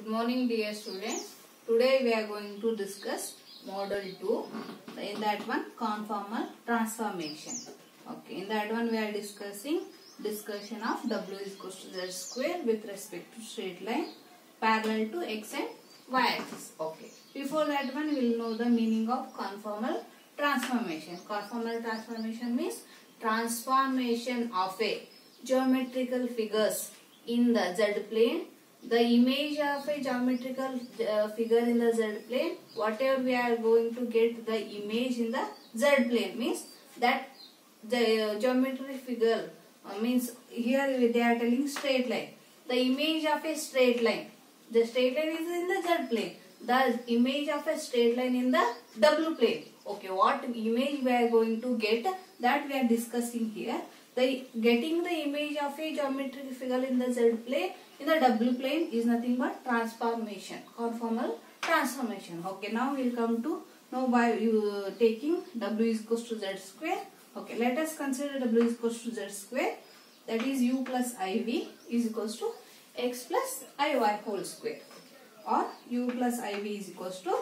Good morning, dear students. Today we are going to discuss model 2. In that one, conformal transformation. Okay, in that one we are discussion of W is equals to Z square with respect to straight line parallel to X and Y axis. Okay. Before that one, we will know the meaning of conformal transformation. Conformal transformation means transformation of a geometrical figures in the Z plane. The image of a geometrical figure in the Z plane, whatever we are going to get the image in the Z plane means that the geometric figure means here they are telling straight line. The image of a straight line. The straight line is in the Z plane. The image of a straight line in the W plane. Okay, what image we are going to get, that we are discussing here. Getting the image of a geometric figure in the Z plane in the W plane is nothing but transformation, conformal transformation. Okay, now we will come to know by taking W is equals to Z square. Okay, let us consider W is equals to Z square, that is U plus IV is equals to X plus IY whole square, or U plus IV is equals to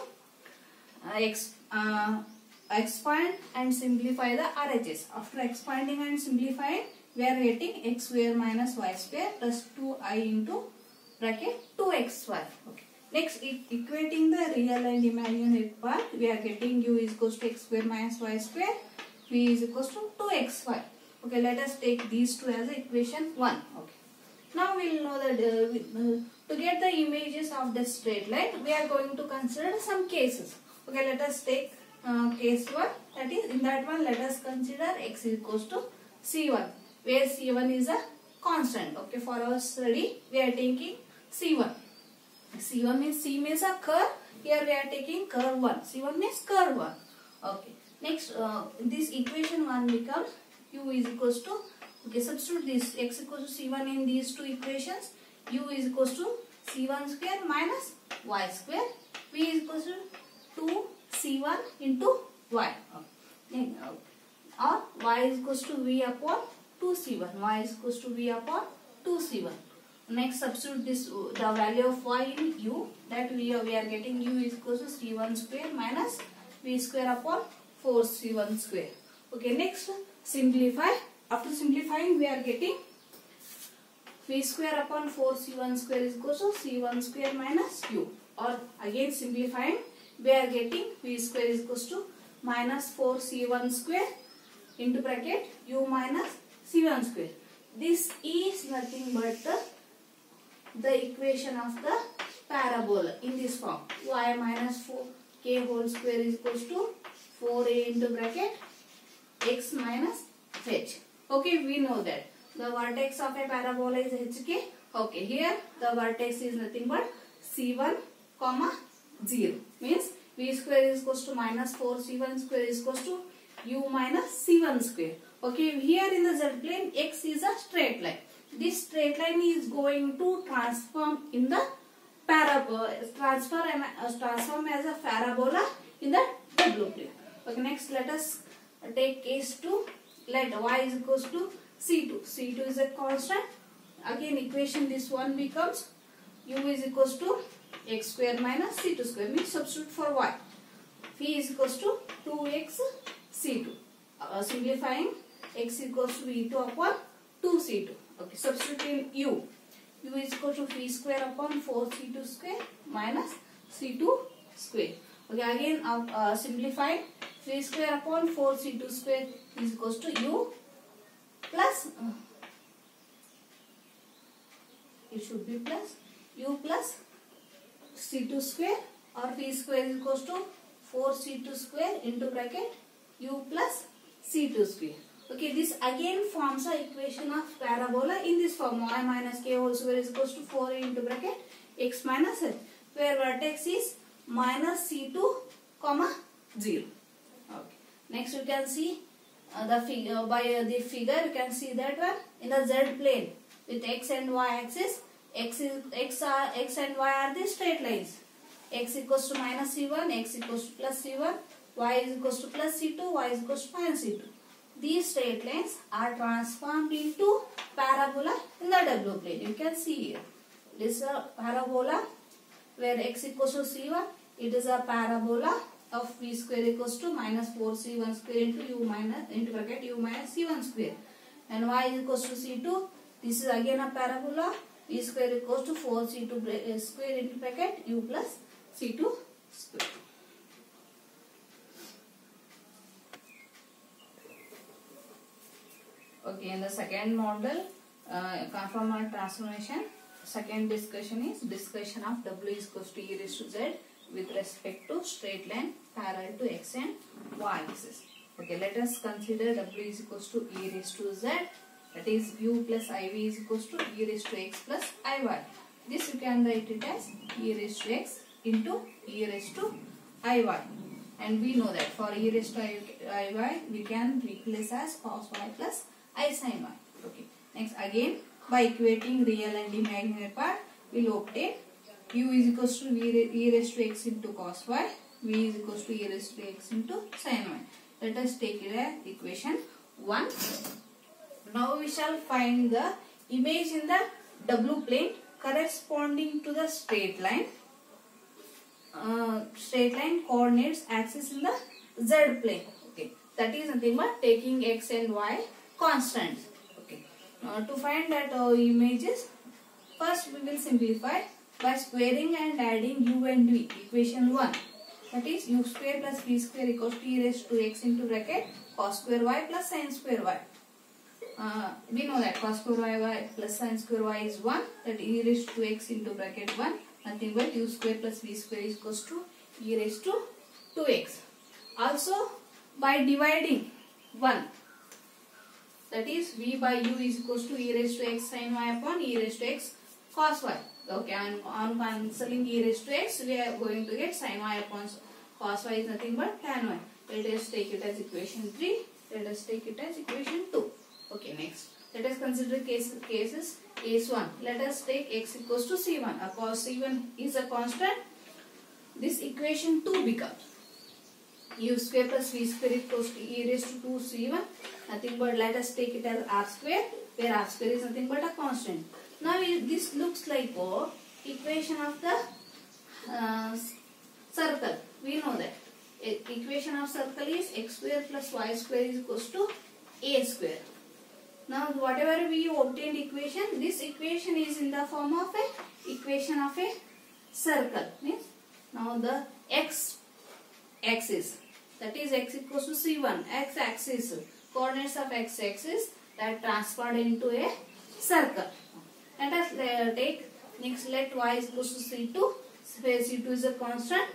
expand and simplify the RHS. After expanding and simplifying, we are getting x square minus y square plus 2i into bracket 2xy. Okay. Next, equating the real and imaginary part, we are getting u is equals to x square minus y square, v is equals to 2xy. Okay, let us take these two as equation 1. Okay. Now we will know that to get the images of the straight line, we are going to consider some cases. Okay, let us take case 1, that is, in that one let us consider x is equals to c1, where c1 is a constant. Okay, for our study we are taking c1. C1 means C means a curve. Here we are taking curve 1. C1 means curve 1. Okay. Next, this equation 1 becomes u is equals to, okay, substitute this x equals to c1 in these two equations. U is equals to c1 square minus y square. V is equals to 2c1 into y. Okay. Or y is equals to v upon 2c1. Y is equals to v upon 2c1. Next, substitute this the value of y in u, that we are getting u is equals to c1 square minus v square upon 4c1 square. Okay, next simplify. After simplifying, we are getting v square upon 4c1 square is equals to c1 square minus u. Or again simplifying, we are getting v square is equals to minus 4c1 square into bracket u minus c1 square. This is nothing but the equation of the parabola in this form. Y minus 4k whole square is equals to 4a into bracket x minus h. Okay, we know that the vertex of a parabola is hk. Okay, here the vertex is nothing but c1 comma 0, means v square is equals to minus 4c1 square is equals to u minus c1 square. Okay, here in the z plane x is a straight line. This straight line is going to transform in the parabola, transform as a parabola in the W plane. Okay, next let us take case 2. Let y is equals to c2. C2 is a constant. Again equation this one becomes u is equals to x square minus c2 square, means substitute for y. V is equals to 2x c2. Simplifying, x equals to v2 upon 2c2. Okay, substitute in u. U is equal to v square upon 4c2 square minus c2 square. Okay, again simplifying, v square upon 4c2 square is equals to u plus, it should be plus, u plus c2 square, or v square is equals to 4c2 square into bracket u plus c2 square. Okay, this again forms a equation of parabola in this form. Y minus k whole square is equals to 4a into bracket x minus h, where vertex is minus c2 comma 0. Okay. Next, you can see the figure. By the figure, you can see that one in the z plane with x and y axis. X and y are the straight lines. X equals to minus c1, x equals to plus c1, y is equals to plus c2, y is equals to minus c2. These straight lines are transformed into parabola in the W plane. You can see here. This parabola where x equals to c1, it is a parabola of v square equals to minus 4c1 square into u minus into bracket u minus c1 square, and y is equals to c2. This is again a parabola, v square equals to 4c2 square into bracket u plus c2 square. Okay, in the second model, conformal transformation, second discussion is discussion of w is equals to e raised to z with respect to straight line parallel to x and y axis. Okay, let us consider w is equals to e raised to z, that is u plus iv is equals to e raised to x plus iy. This you can write it as e raised to x into e raised to iy, and we know that for e raised to iy we can replace as cos y plus I sin y. Okay. Next, again by equating real and imaginary part, we will obtain u is equals to e raised to x into cos y, v is equals to e raised to x into sin y. Let us take it as equation 1. Now we shall find the image in the w plane corresponding to the straight line coordinates axis in the z plane. Okay, that is nothing but taking x and y constants. Okay, to find that images, first we will simplify by squaring and adding u and v. Equation 1, that is u square plus v square equals to e raised to x into bracket cos square y plus sin square y. We know that cos square y plus sin square y is 1, that e raised to x into bracket 1, nothing but u square plus v square is equals to e raised to 2x. Also by dividing 1, that is v by u is equals to e raised to x sin y upon e raised to x cos y. Okay, on cancelling e raised to x, we are going to get sin y upon cos y is nothing but tan y. Let us take it as equation 3. Let us take it as equation 2. Okay, next, let us consider cases. Case 1. Let us take x equals to c1. Of course, c1 is a constant. This equation 2 becomes u square plus v square equals to e raised to 2c1. Nothing but let us take it as r square, where r square is nothing but a constant. Now this looks like equation of the circle. We know that equation of circle is x square plus y square is equals to a square. Now whatever we obtained equation, this equation is in the form of a equation of a circle. Means now the x axis, that is x equals to c1, x axis, coordinates of x axis that transferred into a circle. Let us take next, let y is equals to c2, where c2 is a constant.